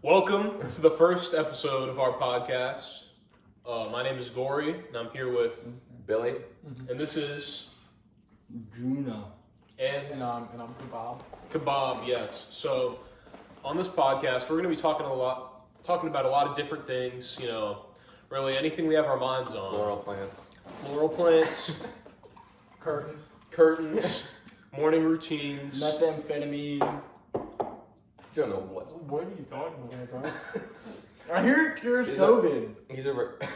Welcome to the first episode of our podcast. My name is Gory, and I'm here with Billy. And this is Jonah. and I'm Kebab. Kebab. Yes. So on this podcast, we're going to be talking about a lot of different things. You know, really anything we have our minds on. Floral plants, curtains, morning routines. Methamphetamine. Jonah, what? What are you talking about, bro? I hear it cures COVID. He's a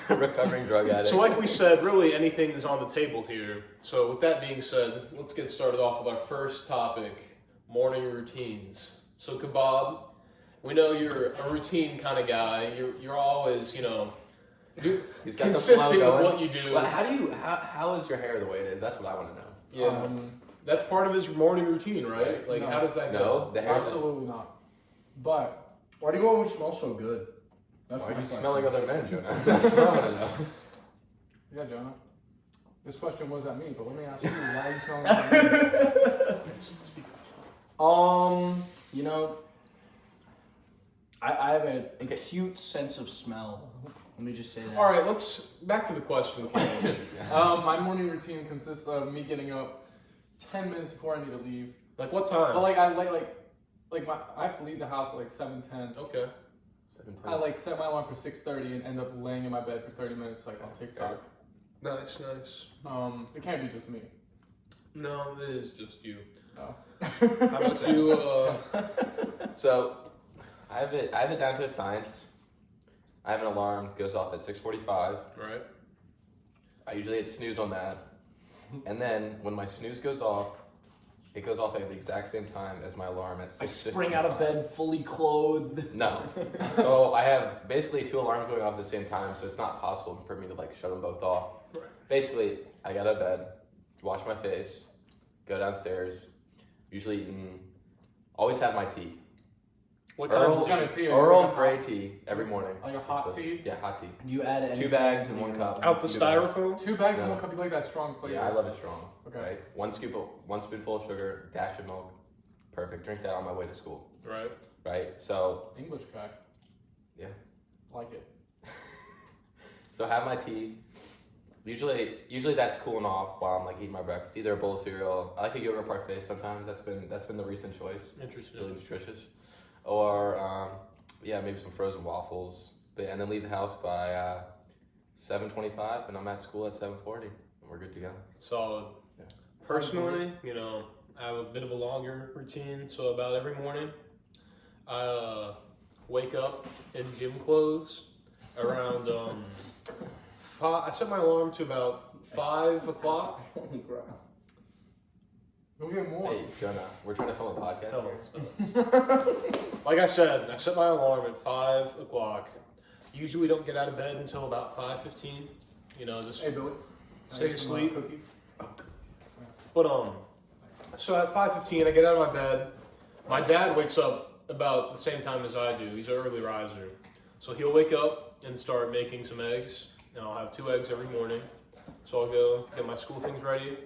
recovering drug addict. So like we said, really anything is on the table here. So with that being said, let's get started off with our first topic, morning routines. So Kebab, we know you're a routine kind of guy. You're always, He's got consistent the flow with going. what you do. Well, how is your hair the way it is? That's what I want to know. Yeah. That's part of his morning routine, right? Like, No. how does that go? No, the hair. Absolutely not. But Why do you always smell so good? That's Why my are you question. smelling other men, Jonah? That's what I want to know. yeah, Jonah. This question was at me, but let me ask you, why are you smelling like You know, I have an acute sense of smell. Let me just say that. All right, let's back to the question. My morning routine consists of me getting up 10 minutes before I need to leave. Like what time? But I have to leave the house at like 7:10. Okay. I set my alarm for 6:30 and end up laying in my bed for 30 minutes on TikTok. Nice. It can't be just me. No, it is just you. No. How about you? So, I have it down to a science. I have an alarm goes off at 6:45. Right. I usually hit snooze on that, and then when my snooze goes off, it goes off at the exact same time as my alarm at 6:55. I spring out of bed fully clothed. No. So I have basically two alarms going off at the same time, so it's not possible for me to shut them both off. Right. Basically, I get out of bed, wash my face, go downstairs, usually always have my tea. What kind of tea? Earl Grey tea every morning. Like a hot tea? Yeah, hot tea. Do you add anything? 2 bags in 1 cup. Out the 2 bags. styrofoam? 2 bags in No. 1 cup. You like that strong flavor? Yeah, I love it strong. Okay. Right? One spoonful of sugar, dash of milk. Perfect. Drink that on my way to school. Right. Right? So, English guy. yeah. Like it. So have my tea. Usually that's cooling off while I'm eating my breakfast. Either a bowl of cereal. I like a yogurt parfait sometimes. That's been the recent choice. Interesting. Really nutritious. Or maybe some frozen waffles. And then leave the house by 7:25, and I'm at school at 7:40, and we're good to go. Solid. Yeah. Personally, I have a bit of a longer routine. So about every morning, I wake up in gym clothes around 5. I set my alarm to about 5 o'clock. Holy crap. We'll get more. Hey, Jonah, we're trying to film a podcast Tell here. us. Like I said, I set my alarm at 5 o'clock. Usually don't get out of bed until about 5:15. Just Hey, Billy. stay Some, asleep. cookies. But so at 5:15, I get out of my bed. My dad wakes up about the same time as I do. He's an early riser, so he'll wake up and start making some eggs. And I'll have 2 eggs every morning. So I'll go get my school things ready,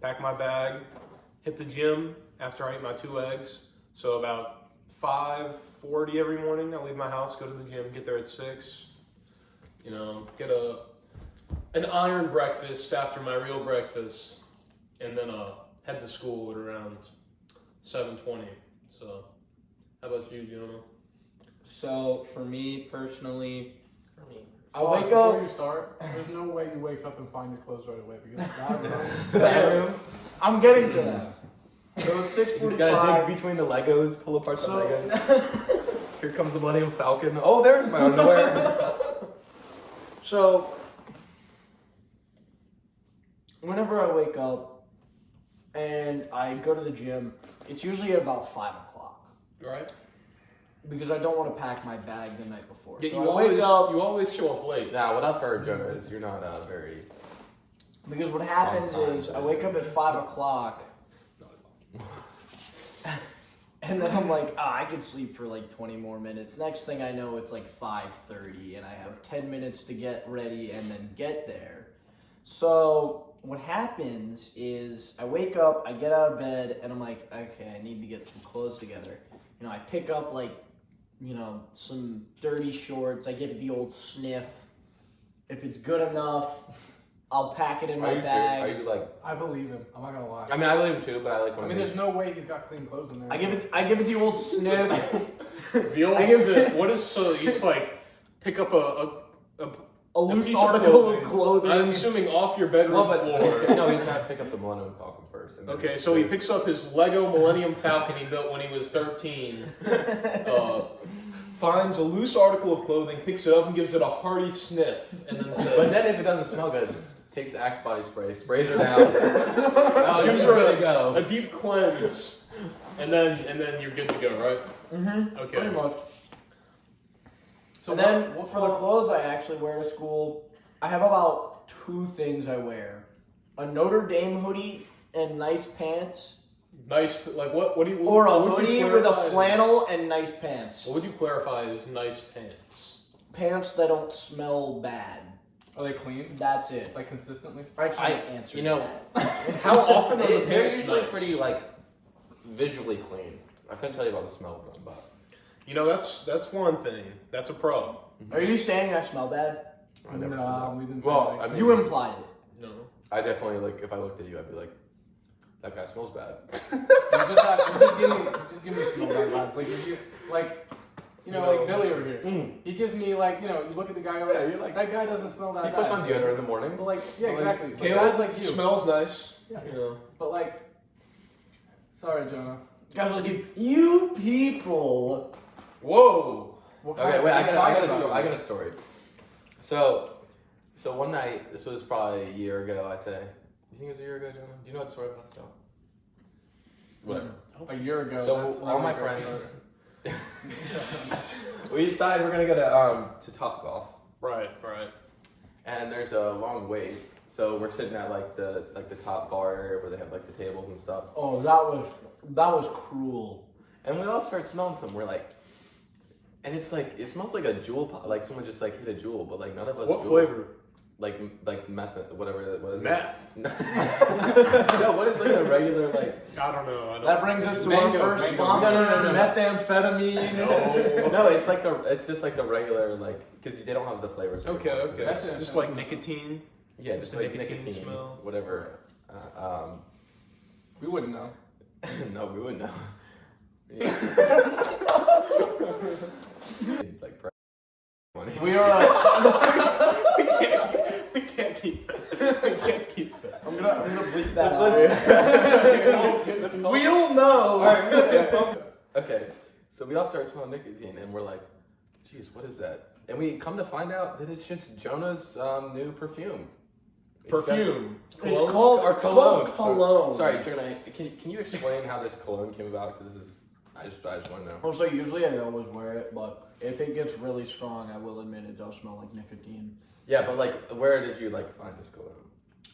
pack my bag, hit the gym after I eat my 2 eggs. So about 5:40 every morning, I leave my house, go to the gym, get there at 6. Get an iron breakfast after my real breakfast, and then head to school at around 7:20. So, how about you, Jonah? So for me personally, I Oh, wake before up. you start, there's no way you wake up and find your clothes right away because that Bathroom. I'm getting to that. So it's He's gotta 6:45. dig between the Legos, pull apart the So- Legos. Here comes the Millennium Falcon. Oh, there's my underwear. So, whenever I wake up and I go to the gym, it's usually at about 5 o'clock Right? because I don't want to pack my bag the night before. Yeah, so you I wake up always show up late. Now, what I've heard, Jonah, is you're not very. because what happens Long time. is I wake up at 5 o'clock and then I'm like, I could sleep for 20 more minutes. Next thing I know, it's 5:30 and I have 10 minutes to get ready and then get there. So what happens is I wake up, I get out of bed, and I'm like, okay, I need to get some clothes together. I pick up some dirty shorts. I give it the old sniff. If it's good enough, I'll pack it in my bag. Are you like? I believe him. I'm not gonna lie. I mean, I believe him too, but I like. I mean, there's no way he's got clean clothes in there. I give it the old sniff. The old sniff. What is so? You just like pick up a loose article of clothing. I'm assuming off your bedroom floor. No, he's gonna pick up the Millennium Falcon first. Okay, so he picks up his Lego Millennium Falcon he built when he was 13. Finds a loose article of clothing, picks it up, and gives it a hearty sniff, and then says. But then if it doesn't smell good, takes the Axe body spray, sprays her down. Gives her a deep cleanse, and then you're good to go, right? Mm-hmm. Okay. Pretty much. So and then for the clothes I actually wear to school, I have about 2 things I wear: a Notre Dame hoodie and nice pants, Nice, like what do you? or a what would you hoodie with a clarify flannel and nice pants. What would you clarify as nice pants? Pants that don't smell bad. Are they clean? That's it. Like consistently? I can't answer that. How often are the They're pants usually nice? pretty like visually clean. I couldn't tell you about the smell of them, but That's one thing. That's a pro. Are you saying I smell bad? I never said No, that. we didn't say Well, that. I mean, You implied it. No. I definitely like if I looked at you, I'd be like, that guy smells bad. You just give me smell bad vibes. Like like Billy over here. He gives me like, you look at the guy over there, you're like, that guy doesn't smell that He bad. puts on deodorant in the morning. But like, yeah, exactly. But Caleb guys like you. smells nice. Yeah. You know. But like, sorry, Jonah. Guys are like, you people. Whoa. What Okay, kind- wait, what I are you got talking a about? story. So one night, this was probably a year ago, I'd say. You think it was a year ago, Jonah? Do you know what story I'm about to tell? Whatever. A year ago. So that's all really my great friends, story. we decided we're gonna go to Top Golf, Right. and there's a long wait. So we're sitting at like the top bar area where they have like the tables and stuff. Oh, that was cruel. And we all start smelling something. We're like, and it's like it smells like a jewel pop, like someone just like hit a jewel, but like none of us. What jewel. flavor? Like meth, whatever. What is Meth. it? No, what is like a regular like? I don't know. That brings us to Mango, our first mango. sponsor, No. methamphetamine. No. No, it's just like the regular like because they don't have the flavors. Okay. That's it. Just like nicotine. Yeah, just The like nicotine nicotine, smell. whatever. We wouldn't know. No, we wouldn't know. Like money. We are. We can't keep that. We can't keep that. I'm gonna bleep that out. We'll know. Okay, so we all start smelling nicotine, and we're like, "Geez, what is that?" And we come to find out that it's just Jonah's new perfume. Perfume. It's called Or cologne. cologne. Sorry, Jonah. Can you explain how this cologne came about? Because this is I just want to know. Also, usually I always wear it, but if it gets really strong, I will admit it does smell like nicotine. Yeah, but like, where did you like find this cologne?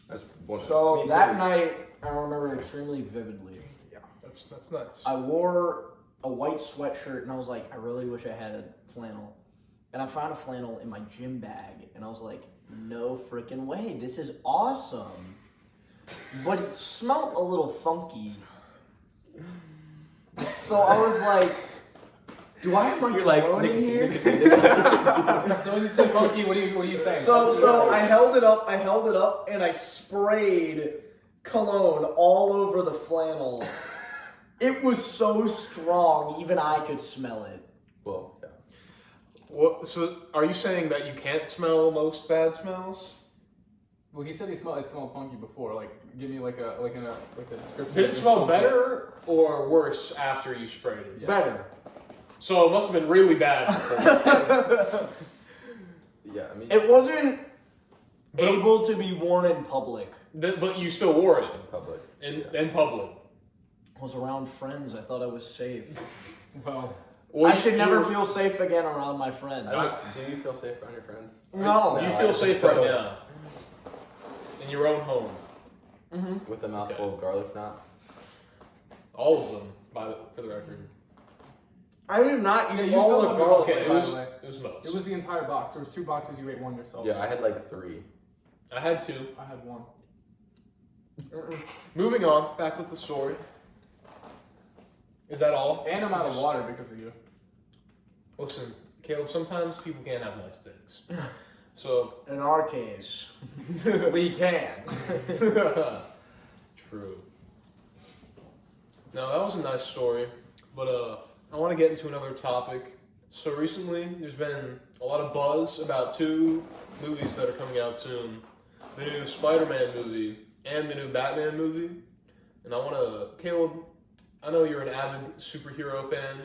That's one. So that night, I remember extremely vividly. Yeah, that's nice. I wore a white sweatshirt, and I was like, I really wish I had a flannel. And I found a flannel in my gym bag, and I was like, no freaking way, this is awesome. But it smelled a little funky. So I was like, do I have my cologne in here? So when you say funky, what are you saying? So I held it up, and I sprayed cologne all over the flannel. It was so strong, even I could smell it. Well, yeah. Well, so are you saying that you can't smell most bad smells? Well, he said it smelled funky before. Like, give me like a description. Did it of smell funky. better or worse after you sprayed it? Yes. Better. So it must have been really bad before. Yeah, I mean, It wasn't able to be worn in public. But you still wore it in public. in public. I was around friends. I thought I was safe. Well, Well, I should you never were- feel safe again around my friends. Do you feel safe around your friends? No. You feel safe right now in your own home. Mm-hmm. With a mouthful of garlic knots. All of them, for the record. I do not Yeah, eat you all filled the up garlic. your Okay, it by was the way. most. It was the entire box. There was 2 boxes. You ate 1 yourself. Yeah, I had like 3. I had 2. I had 1. Moving on, back with the story. Is that all? And I'm out of water because of you. Listen, Caleb, sometimes people can't have nice things. So, In our case, we can. true. No, that was a nice story, but I want to get into another topic. So recently, there's been a lot of buzz about 2 movies that are coming out soon. The new Spider-Man movie and the new Batman movie. And I want to, Caleb, I know you're an avid superhero fan,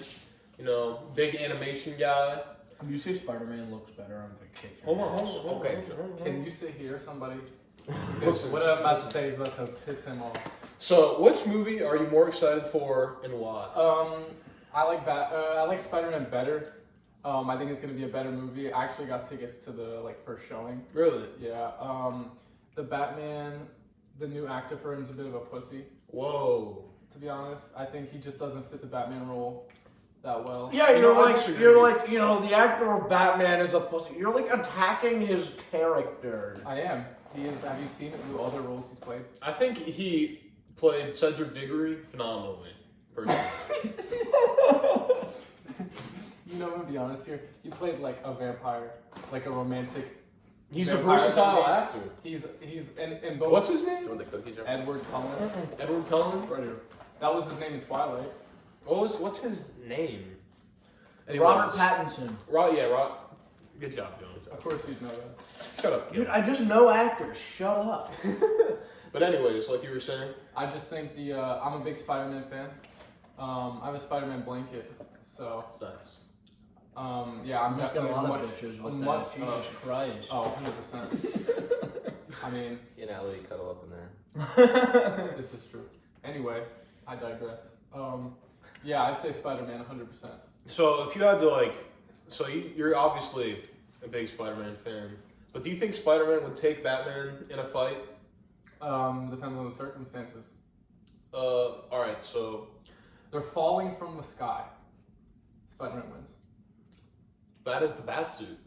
big animation guy. If you say Spider-Man looks better, I'm gonna kick your Hold on. Okay, can you sit here, somebody? Because what I'm about to say is about to piss him off. So, which movie are you more excited for and why? I like Spider-Man better. I think it's gonna be a better movie. I actually got tickets to the first showing. Really? Yeah. The Batman, the new actor for him is a bit of a pussy. Whoa. To be honest, I think he just doesn't fit the Batman role that well. Yeah, I the actor of Batman is a pussy. You're like attacking his character. I am. He is. Have you seen the other roles he's played? I think he played Cedric Diggory phenomenally, personally. I'm gonna be honest here. He played like a vampire, like a romantic. He's a vampire versatile movie. actor. He's in both. What's his name? When the cookies are Edward Cullen. Edward Cullen? Right here. That was his name in Twilight. What's his name? Robert Pattinson. Rob. Good job, Jonah. Of course you'd know that. Shut up, Dude, kid. I just know actors. Shut up. But anyways, like you were saying. I just think I'm a big Spider-Man fan. I have a Spider-Man blanket, so It's nice. yeah, I'm just got a definitely lot much, of pictures with much, that. Jesus Christ. Oh, 100%. I mean, he and Ellie cuddle up in there. this is true. Anyway, I digress. Yeah, I'd say Spider-Man 100%. So if you had to you're obviously a big Spider-Man fan, but do you think Spider-Man would take Batman in a fight? Depends on the circumstances. Alright, so They're falling from the sky. Spider-Man wins. that is the Batsuit.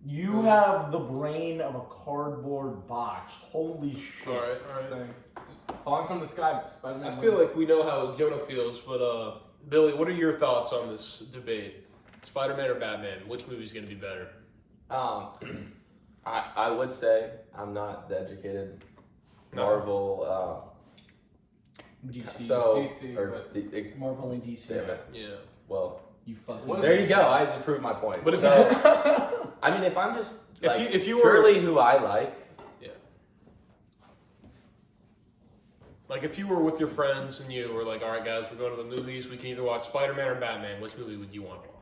You have the brain of a cardboard box. Holy shit. Alright. Saying, falling from the sky, Spider-Man I wins. feel like we know how Jonah feels, but Billy, what are your thoughts on this debate? Spider-Man or Batman? Which movie's gonna be better? I would say I'm not the educated Marvel. DC. So DC, or but- Marvel and DC. Yeah. well, You fucking. What is there it? you go. I proved my point. But if So, I mean, if I'm just if you were purely who I like, like if you were with your friends and you were like, all right, guys, we're going to the movies. We can either watch Spider-Man or Batman. Which movie would you want to watch?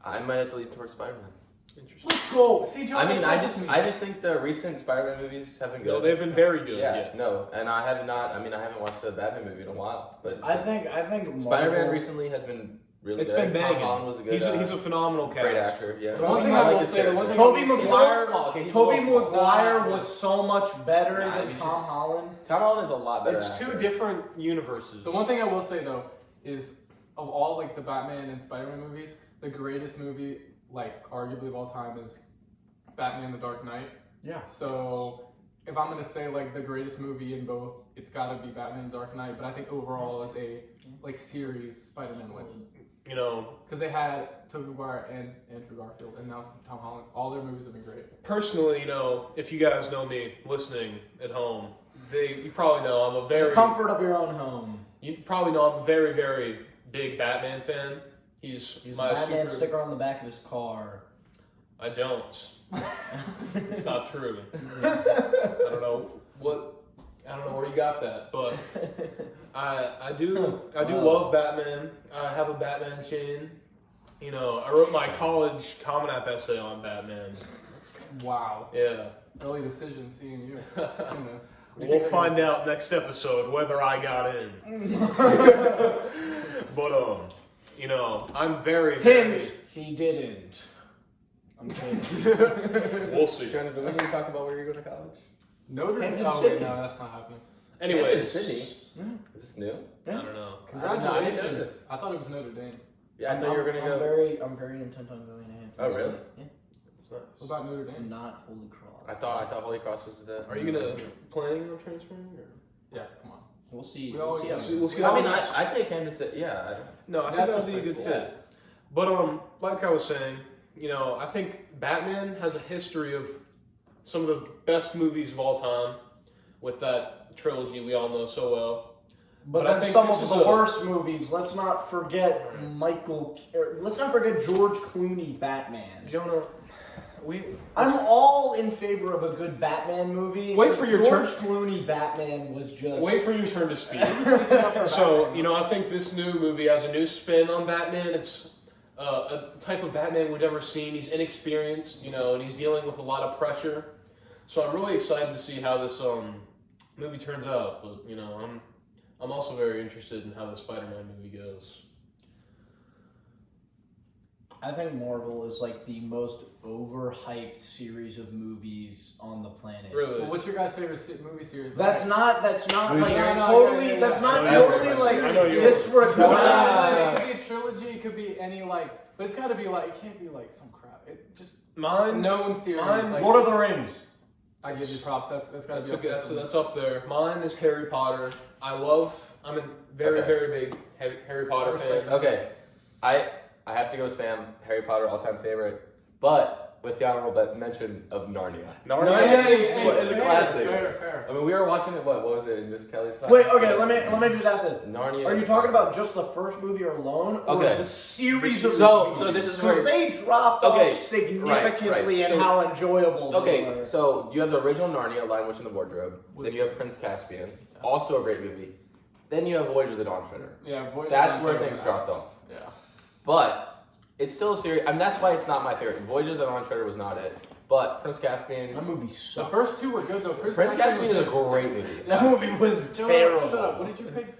I might have to lean towards Spider-Man. Interesting. Let's go. See, John, I mean, I just think the recent Spider-Man movies have been good. No, they've been very good. Yeah, yes. no, and I have not. I mean, I haven't watched the Batman movie in a while, but I think Spider-Man Marvel- recently has been really It's good. been banging. Tom Holland was a good. He's a phenomenal cast. great actor. Yeah. The one thing I I like will his say, the one character. thing Tobey I will He's say- a Maguire. little small, okay, he's a Tobey little small. Maguire was so much better Yeah, than he's Tom just- Holland. Tom Holland is a lot better. It's two actor. different universes. The one thing I will say though is, of all like the Batman and Spider-Man movies, the greatest movie, like arguably of all time, is Batman: The Dark Knight. Yeah. So if I'm gonna say like the greatest movie in both, it's gotta be Batman: The Dark Knight. But I think overall as a series, Spider-Man wins because they had Tobey Maguire and Andrew Garfield, and now Tom Holland. All their movies have been great. Personally, if you guys know me listening at home, you probably know I'm a very The comfort of your own home. You probably know I'm a very, very big Batman fan. He's He's a my Batman super. sticker on the back of his car. I don't. It's not true. I don't know where you got that, but I do love Batman. I have a Batman chain. I wrote my college Common App essay on Batman. Wow. Yeah. Early decision seeing you. It's gonna- We'll find out next episode whether I got in. But I'm very, very. Hint, he didn't. I'm kidding. We'll see. Do we need to talk about where you're going to college? Notre Dame. Hampton Oh City. wait, no, that's not happening. Anyways, Sydney. Is this new? I don't know. I didn't know Congratulations. this. I thought it was Notre Dame. Yeah, I thought you were going to I'm go. very intent on going to Hampton. Oh, really? City. Yeah. It's nice. What about Notre It's Dame? not Holy Cross. I thought Holy Cross was the. Are you planning on transferring? Or? Yeah, come on. We'll see. We all- We'll see. yeah. how it We'll goes. see. I mean, I take him to say, yeah. No, I think That's that would be a good pretty cool. fit. But like I was saying, I think Batman has a history of some of the best movies of all time with that trilogy we all know so well. But I then think some this of is the a- worst movies. Let's not forget let's not forget George Clooney Batman. Jonah, I'm all in favor of a good Batman movie. Wait for your George turn. Clooney Batman was just. wait for your turn to speak. So, I think this new movie has a new spin on Batman. It's a type of Batman we've never seen. He's inexperienced, and he's dealing with a lot of pressure. So I'm really excited to see how this movie turns out. But, I'm also very interested in how the Spider-Man movie goes. I think Marvel is like the most overhyped series of movies on the planet. Really? Well, what's your guys' favorite movie series? That's not Movie like series? totally. That's not I totally know like yours. disregard. It could be a trilogy. It could be any but it's got to be it can't be some crap. It just Mine, known series. Lord of the Rings. I give you props. That's got to be. that's up there. Mine is Harry Potter. I'm a very, Okay. very big Harry Potter fan. Okay, I have to go Sam. Harry Potter, all-time favorite, but with the honorable mention of Narnia. Narnia is a classic. Fair. I mean, we were watching it. What was it in Miss Kelly's class? Wait, okay. Let me just ask this. Narnia. Are you talking about just the first movie alone, or Okay. the series of So movies? this is because where- they dropped Okay, off significantly right. in So- how enjoyable they Okay, were. so you have the original Narnia, Lion, Witch, and the Wardrobe. Then you have Prince Caspian, also a great movie. Then you have Voyage of the Dawn Treader. Yeah, Voyage That's of the where Dawn things Treader dropped was off. ass. Yeah. But it's still a series, and that's why it's not my favorite. Voyage of the Dawn Treader was not it. But Prince Caspian. That movie The sucked. first two were good though. Prince Caspian is a great movie. That movie was Shut terrible. up. What did you pick?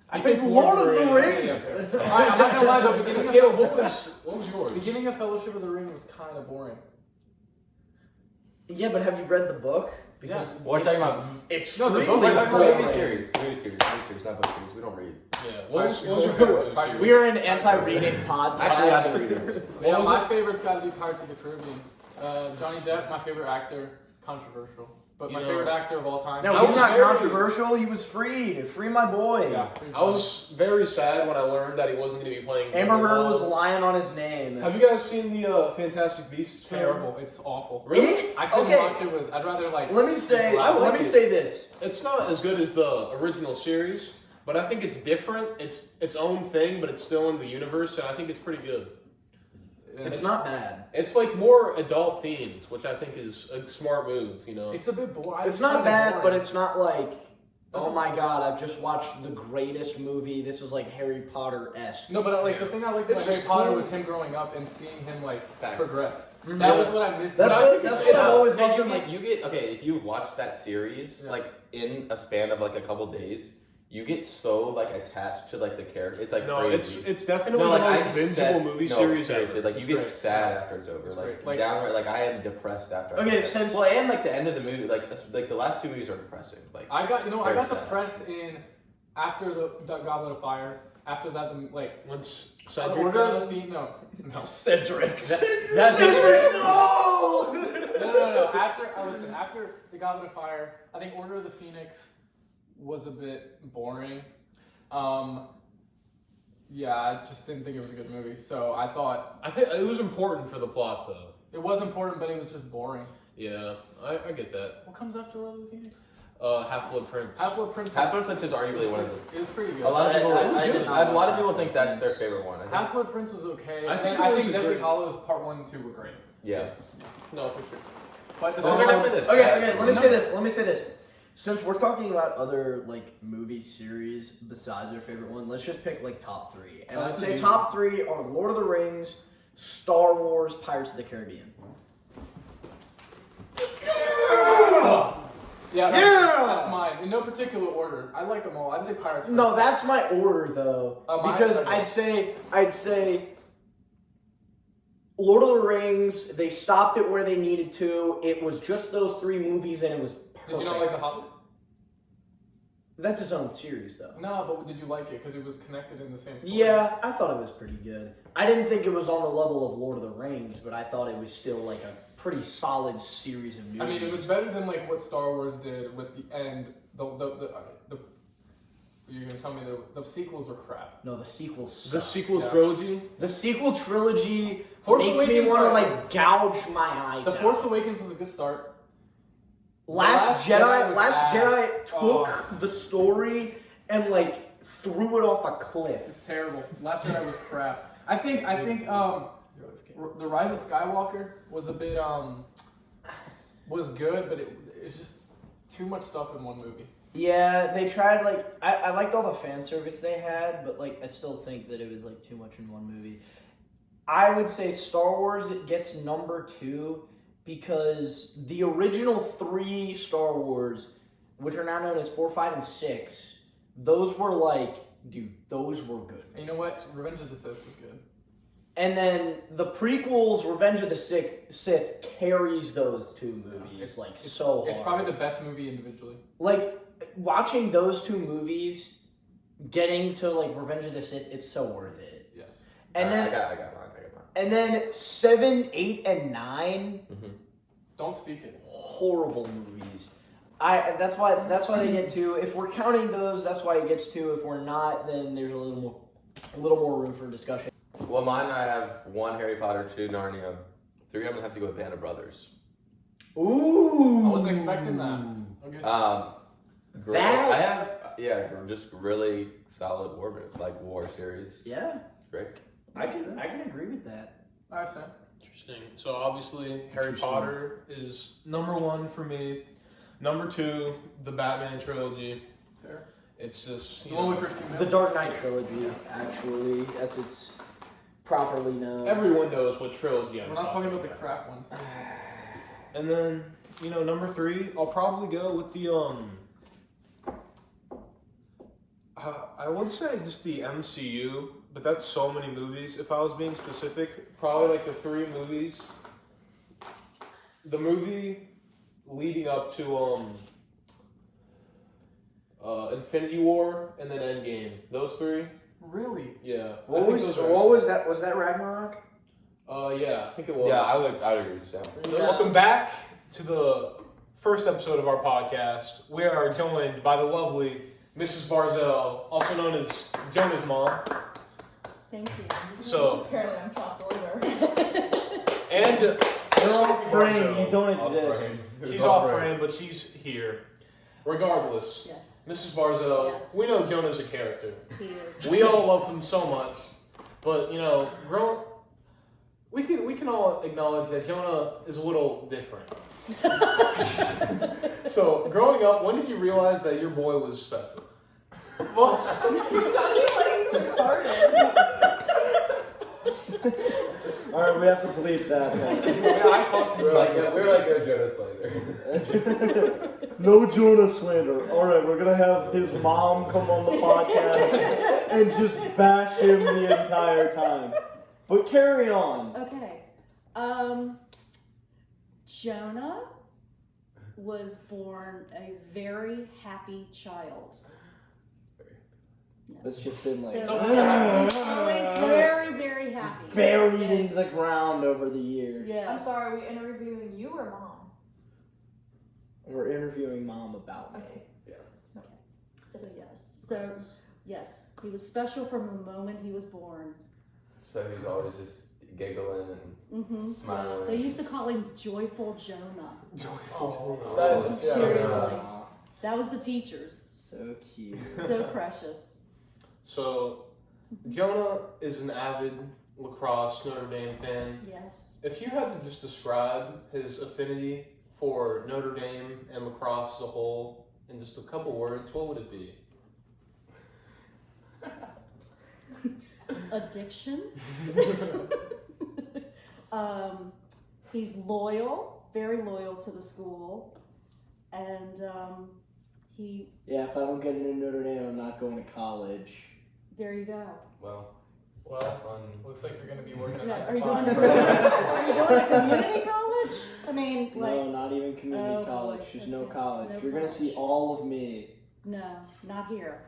I picked Lord of the Rings. Alright, I'm not gonna lie though. Caleb, what was yours? Beginning of Fellowship of the Ring was kind of boring. Yeah, but have you read the book? Because We're talking about extremely book- we're talking about boring. movie series, not book series. We don't read. Yeah. What was your favorite movie series? We are an anti-reading podcast. Actually, I haven't read it. Yeah, was my favorite's got to be Pirates of the Caribbean. Johnny Depp, my favorite actor. Controversial, but my favorite actor of all time. No, I he's was not very- controversial. He was freed. Free my boy. Yeah, I was very sad when I learned that he wasn't going to be playing. Amber Heard Grindelwald. was lying on his name. Have you guys seen the Fantastic Beasts? film? terrible. It's awful. Really? I couldn't Okay. watch it with. I'd rather Let me say. I like Let me it. say this. It's not as good as the original series, but I think it's different. It's its own thing, but it's still in the universe, and I think it's pretty good. It's not bad. It's like more adult themed, which I think is a smart move. It's a bit boring. It's not bad, but it's not like, oh my god, I've just watched the greatest movie. This is like Harry Potter-esque. No, but the thing I liked This about is Harry Potter cool. was him growing up and seeing him Facts. progress. Mhm. That Yeah. was what I missed. That's But I what- think that's it's- what I always And loved you him. get, Like, you get okay if you watch that series Yeah. like in a span of like a couple days, you get so like attached to like the character. It's like No, crazy. it's definitely No, the like, most I bingeable said- movie no, series seriously, ever. like It's you get great. sad after it's over. It's Like great. Like- downright, like I am depressed after. I Okay, watch it. since- well, and like the end of the movie, like the last two movies are depressing. Like I got Very sad. depressed in after the Goblet of Fire. After that, Once the Cedric Order of died? the Phoenix. No. Cedric. That's Cedric, no! No. After the Goblet of Fire, I think Order of the Phoenix was a bit boring. Yeah, I just didn't think it was a good movie. So I thought I think it was important for the plot, though. it was important, but it was just boring. Yeah, I get that. What comes after Order of the Phoenix? Half-Blood Prince. Half-Blood Prince. Half-Blood Prince is arguably one of the. It was pretty good. A lot of people. I did not a lot of like people think Half-Blood that's their Prince. favorite one. I think. Half-Blood Prince was okay. I think I it was think a Deadly great- Hallows Part 1 and 2 were great. Yeah. No, for sure. But the Those thing are about- definitely the Okay, sad let me say this. Since we're talking about other like movie series besides our favorite one, let's just pick like top three. And I'd That's say easy. top three are Lord of the Rings, Star Wars, Pirates of the Caribbean. Yeah, that's mine. In no particular order. I like them all. I'd say Pirates. No, first. that's my order though. Mine? Because Okay. I'd say Lord of the Rings, they stopped it where they needed to. It was just those three movies and it was perfect. Did you not like The Hobbit? That's its own series though. No, but did you like it? Because it was connected in the same story. Yeah, I thought it was pretty good. I didn't think it was on the level of Lord of the Rings, but I thought it was still like a pretty solid series of movies. I mean, it was better than like what Star Wars did with the end. You're gonna tell me the sequels were crap. No, the sequels suck. The sequel Yeah. trilogy. The sequel trilogy Force makes me Awakens want to are- like gouge my eyes The out. Force Awakens was a good start. Last The Jedi, Last Jedi was took ass. the story and like threw it off a cliff. It's terrible. Last Jedi was crap. I think The Rise of Skywalker was a bit was good, but it's just too much stuff in one movie. Yeah, they tried like I liked all the fan service they had, but like I still think that it was like too much in one movie. I would say Star Wars it gets number 2 because the original 3 Star Wars, which are now known as 4, 5, and 6, those were like, dude, those were good. And you know what? Revenge of the Sith was good. And then the prequels, Revenge of the Sith carries those 2 movies so hard. It's probably the best movie individually. Like watching those 2 movies, getting to like Revenge of the Sith, it's so worth it. Yes. And Alright, then I got mine. and then 7, 8, and 9, Don't speak it. horrible movies. That's why they get 2. If we're counting those, that's why it gets 2. If we're not, then there's a little more room for discussion. Well, mine, I have 1 Harry Potter, 2 Narnia, 3 I'm gonna have to go with Band of Brothers. Ooh, I wasn't expecting that. Okay. Great. That- I have just really solid war series. Yeah, Great. I can agree with that. All right, Sam. Interesting. So obviously, Harry Potter is number 1 for me. Number 2, the Batman trilogy. Fair. It's just The one with Christian Bale. The Dark Knight trilogy, actually, as it's properly known. everyone knows what trilogy I'm We're not talking about the about. crap ones. And then number 3, I'll probably go with the I would say just the MCU, but that's so many movies. If I was being specific, probably like the 3 movies. The movie leading up to Infinity War and then Endgame. Those 3. Really? Yeah. What was that? Was that Ragnarok? Yeah, I think it was. Yeah, I would agree with Sam. Welcome back to the first episode of our podcast. We are joined by the lovely Mrs. Barzell, also known as Jonah's mom. Thank you. So- apparently I'm chopped liver. And You're off frame. You don't exist. she's off frame, but she's here. Regardless, Yes, Mrs. Barzell, Yes. we know Jonah's a character. he is. We all love him so much, but we can all acknowledge that Jonah is a little different. So, growing up, when did you realize that your boy was special? You sounded like retarded. Alright, we have to bleep that. I talked to We're you like, about we're like a Jonah Slater. No Jonah slander. Alright, we're gonna have his mom come on the podcast and just bash him the entire time. But carry on. Okay. Jonah was born a very happy child. That's just been like So always very, very happy. buried Yes. into the ground over the years. Yes. I'm sorry, are we interviewing you or mom? We're interviewing mom about me. So yes, he was special from the moment he was born. So he's always just giggling and smiling. They used to call him Joyful Jonah. That's Seriously. That was the teachers. So cute. So precious. So, Jonah is an avid lacrosse Notre Dame fan. Yes. If you had to just describe his affinity for Notre Dame and lacrosse as a whole in just a couple words, what would it be? Addiction. He's loyal, very loyal to the school, and he. Yeah, if I don't get into Notre Dame, I'm not going to college. There you go. Well, Well, looks like you're going to be working Yeah, at are you 9 going to to 5. Are you going to community college? I mean, like No, not even community Oh, college. boy. There's no Okay. college. No You're gonna see college. all of me. no, not here.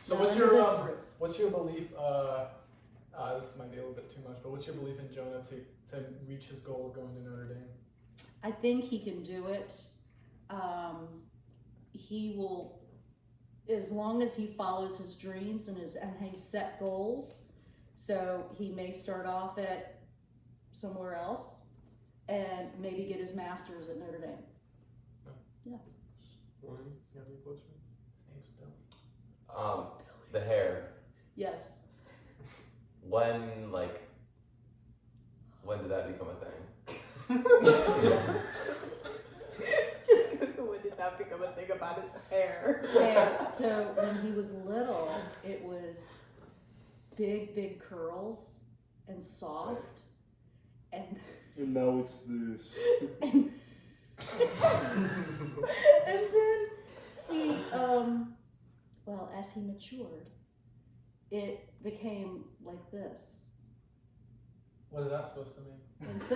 So Not what's under your this roof. what's your belief? This might be a little bit too much, but what's your belief in Jonah to reach his goal of going to Notre Dame? I think he can do it. He will as long as he follows his dreams and he set goals, so he may start off at somewhere else and maybe get his master's at Notre Dame. The hair. Yes. When did that become a thing? Just because when did that become a thing about his hair? And so when he was little, it was big curls and soft, and now it's this. and then he, well, as he matured, it became like this. What is that supposed to mean? And so,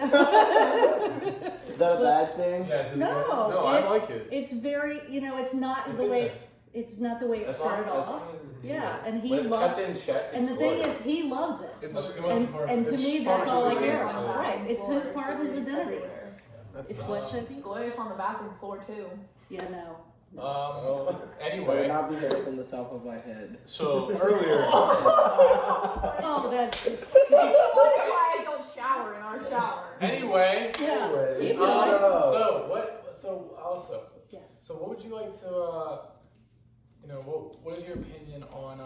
Is that a bad thing? Yeah, is it no, No, I like it. It's very, it's not the way. It's not the way it started off. Yeah, and he When it's loves. kept in check, And the it's thing gorgeous. is, he loves it. It's the most And important. to It's me, part that's of all I who he care is. about. Right, it's his part of his identity. That's It's what should It's be. glorious on the bathroom floor too. Yeah, no. That Anyway. would not be hair from the top of my head. So earlier, Oh, that's disgusting. That's why I don't shower in our shower. Anyway. Yeah. Anyways. Keep going. So what? So also. Yes. So what would you like to? What is your opinion on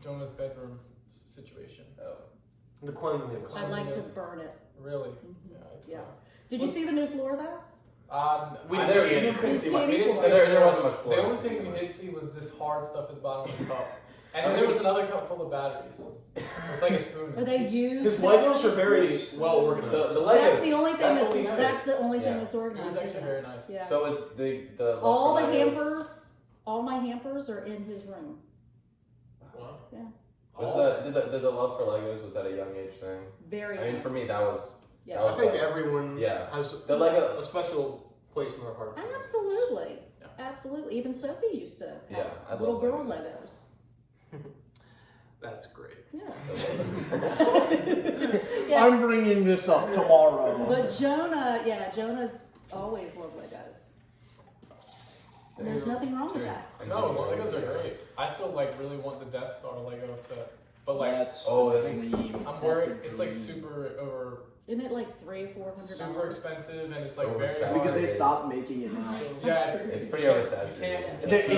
Jonah's bedroom situation? the cleanliness. I'd like to burn it. Really? Mhm. Yeah. It's, Yeah. Did you see the new floor though? We I didn't never see even any. couldn't see much. We didn't see. There wasn't much floor. The only thing we did see was this hard stuff at the bottom of the cup, and then there was another cup full of batteries with like a spoon. Are they used? His Legos are very well organized. The Legos. That's the only thing that's that's what we noticed. that's the only thing Yeah. that's It organized. was actually in very it. nice. Yeah. So is the love All for the Legos- hampers, all my hampers are in his room. Wow. Was did the love for Legos, was that a young age thing? Very. I mean, young. for me, that was. Yeah. that I was think like- everyone Yeah. has The Lego- a special place in their heart. Absolutely. Yeah. Absolutely. Even Sophie used to have Yeah, I love little girl Legos. Legos. That's great. Yeah. I'm Yes. bringing this up tomorrow. But Jonah's always loved Legos. And there's nothing wrong with that. No, the Legos are great. I still really want the Death Star Lego set, but That's oh, a that thing's- dream. I'm That's worried a it's dream. super Isn't it like $300-400? super expensive, and it's very Oversaturated. hard. Because they stopped making it now. Yeah, It's pretty you oversaturated. can't- It's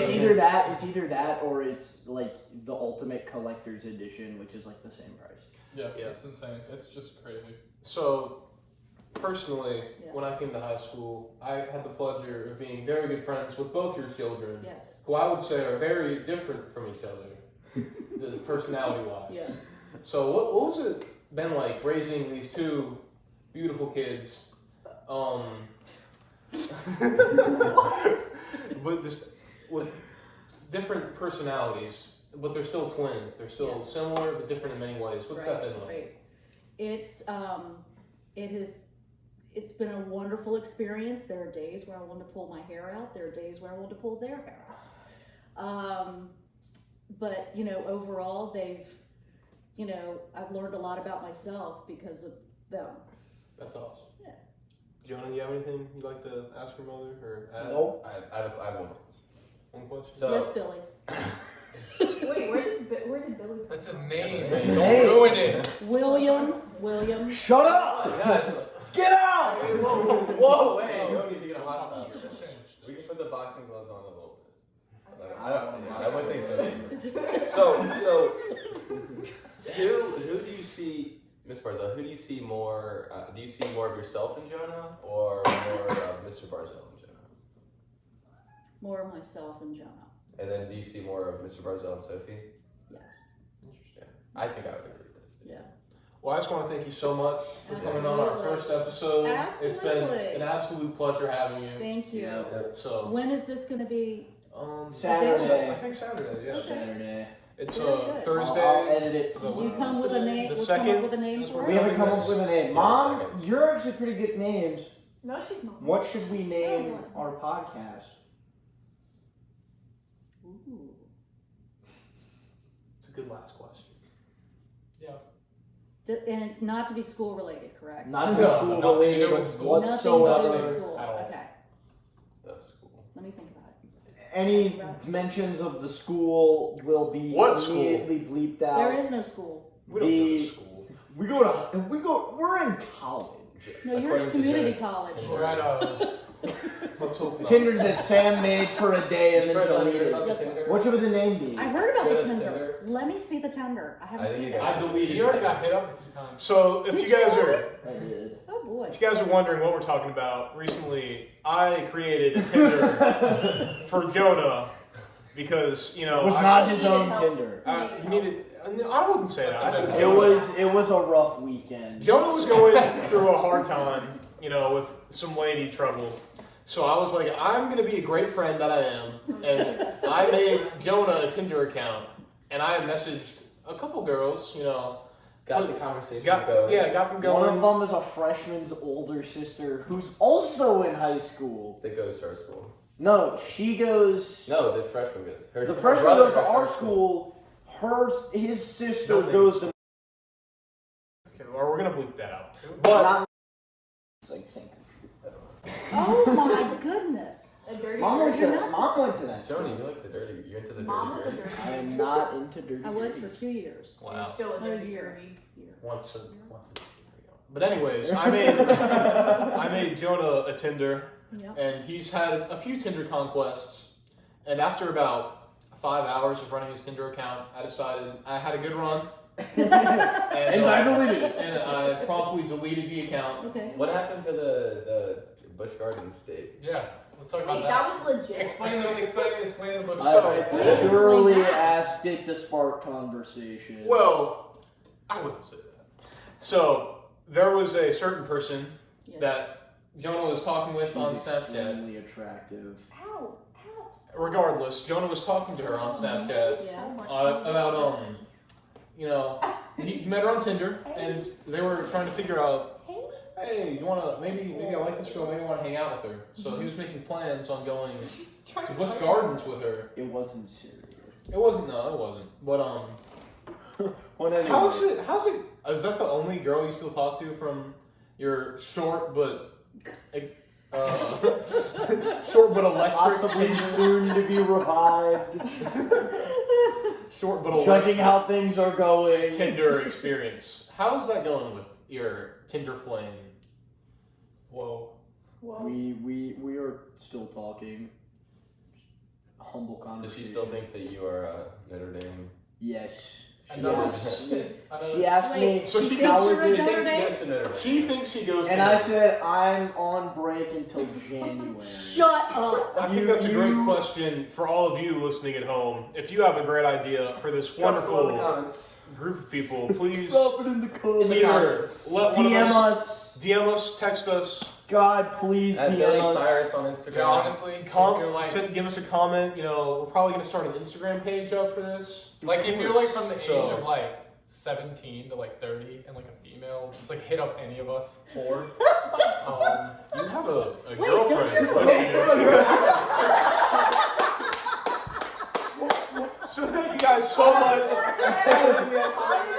either that or it's like the ultimate collector's edition, which is like the same price. Yeah, Yeah. it's insane. It's just crazy. So, personally, when I Yes. came to high school, I had the pleasure of being very good friends with both your children, Yes. who I would say are very different from each other, personality-wise. Yes. So, what was it been like raising these two beautiful kids? with different personalities, but they're still twins. They're still Yes. similar but different in many ways. What's that been like? Right. It's been a wonderful experience. There are days where I want to pull my hair out. There are days where I want to pull their hair out. But overall, I've learned a lot about myself because of them. That's awesome. Yeah. Jonah, you have anything you'd like to ask your mother or add? Nope. I have one. One question? So- Yes, Billy. Wait, where did Billy? That's his name. That's his Don't name. ruin it. William. Shut up! Get out! Whoa, wait, you don't need to get a hot tub. We can put the boxing gloves on a little bit. I wouldn't think so. So, who do you see, Miss Barzell? Who do you see more? Do you see more of yourself in Jonah, or more of Mr. Barzell in Jonah? More of myself and Jonah. And then, do you see more of Mr. Barzell and Sophie? Yes. Interesting. I think I would agree with this. Yeah. Well, I just want to thank you so much for coming on our Absolutely. first episode. It's been Absolutely. an absolute pleasure having you. Thank you. Yeah. So, When is this going to be? Saturday. I think Saturday, yeah. Okay. Saturday. It's Very good. Thursday. I'll edit it. So You what's come with a today? name. The We'll second. come up with a name That's for what We it. haven't come up with a name. Yeah, Mom, second. you're actually pretty good at names. No, she's not. What should we name No. our podcast? Ooh. It's a good last question. And it's not to be school related, correct? Not No, the school nothing to do related with school. Nothing to do whatsoever. with school. At all. Okay. The school. Let me think about it. Any mentions of the school will be What school? immediately bleeped out. There is no school. We don't go to school. We're in college. No, you're at According to community Jonas. college. We're at Let's hope not. Tinder that Sam made for a day and then deleted. Yes, What should the name be? I heard about the Jonas Tinder. Tinder. Let me see the Tinder. I haven't I think seen you it. got I deleted You already it. got hit up a few times. So if Did you guys you? are I did. Oh boy. if you guys are wondering what we're talking about, recently I created a Tinder for Jonah because It was not his own Tinder. he needed. I wouldn't say that. I think It Jonah- was a rough weekend. Jonah was going through a hard time, with some lady trouble. So I was like, I'm gonna be a great friend that I am, and I made Jonah a Tinder account, and I messaged a couple girls, Got the conversation got going. them One going. of them is a freshman's older sister who's also in high school. That goes to our school. No, she goes. No, the freshman goes. The freshman brother goes to goes our school. His sister No, goes to. Okay, well, we're gonna bleep that out. But Not, it's like same country. Oh my goodness. A dirty Mom went You're to not Mom went to that. Joni, school. you like the dirty. You're into the Mom was a dirty. dirty. I am not into dirty. I was for 2 years. You're still a No, dirty year. groovy. once a But anyways, I made Jonah a Tinder, Yep. and he's had a few Tinder conquests. And after about 5 hours of running his Tinder account, I decided I had a good run. And I deleted it. And I promptly deleted the account. Okay. What happened to the Busch Gardens date? Yeah, let's talk about Wait, that. that was legit. Explain the book. I surely Explain that. asked it to spark conversation. Well, I wouldn't say that. So there was a certain person Yeah. that Jonah was talking with she's on Snapchat. extremely attractive. Ow. Regardless, Jonah was talking to her on Snapchat Yeah. about he met her on Tinder, and they were trying to figure out, hey, you wanna maybe I like this girl, maybe I wanna hang out with her. So he was making plans on going to Busch Gardens with her. It wasn't serious. It wasn't. But Well, anyway. how's it? Is that the only girl you still talk to from your short but electric Possibly Tinder? soon to be revived. Short but electric Judging how things are going. Tinder experience. How's that going with your Tinder flame? Whoa. Whoa. We are still talking. Humble Does conversation. she still think that you are Notre Dame? Yes. She Another- asked, Another- she asked me. Wait, So she how thinks is you're it? a Notre Dame? Yes, to Notre Dame. She thinks she goes. And to I said I'm on break until January. Shut up. I think that's a great question for all of you listening at home. If you have a great idea for this Drop it below the wonderful comments. group of people, please Drop it in the either comments. let one of DM us, us. DM us, text us, God, please At DM Billy us. Cyrus on Instagram. Yeah, honestly, if you're like, give us a comment. We're probably gonna start an Instagram page up for this. if you're like from the age So- of like 17 to like 30 and like a female, just like hit up any of us four. You have a Wait, girlfriend. don't you- listening. So thank you guys so much.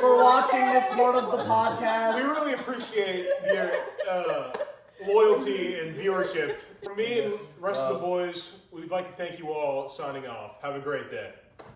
For watching this part of the We podcast. really appreciate your loyalty and viewership. For me and the rest of the boys, we'd like to thank you all signing off. Have a great day.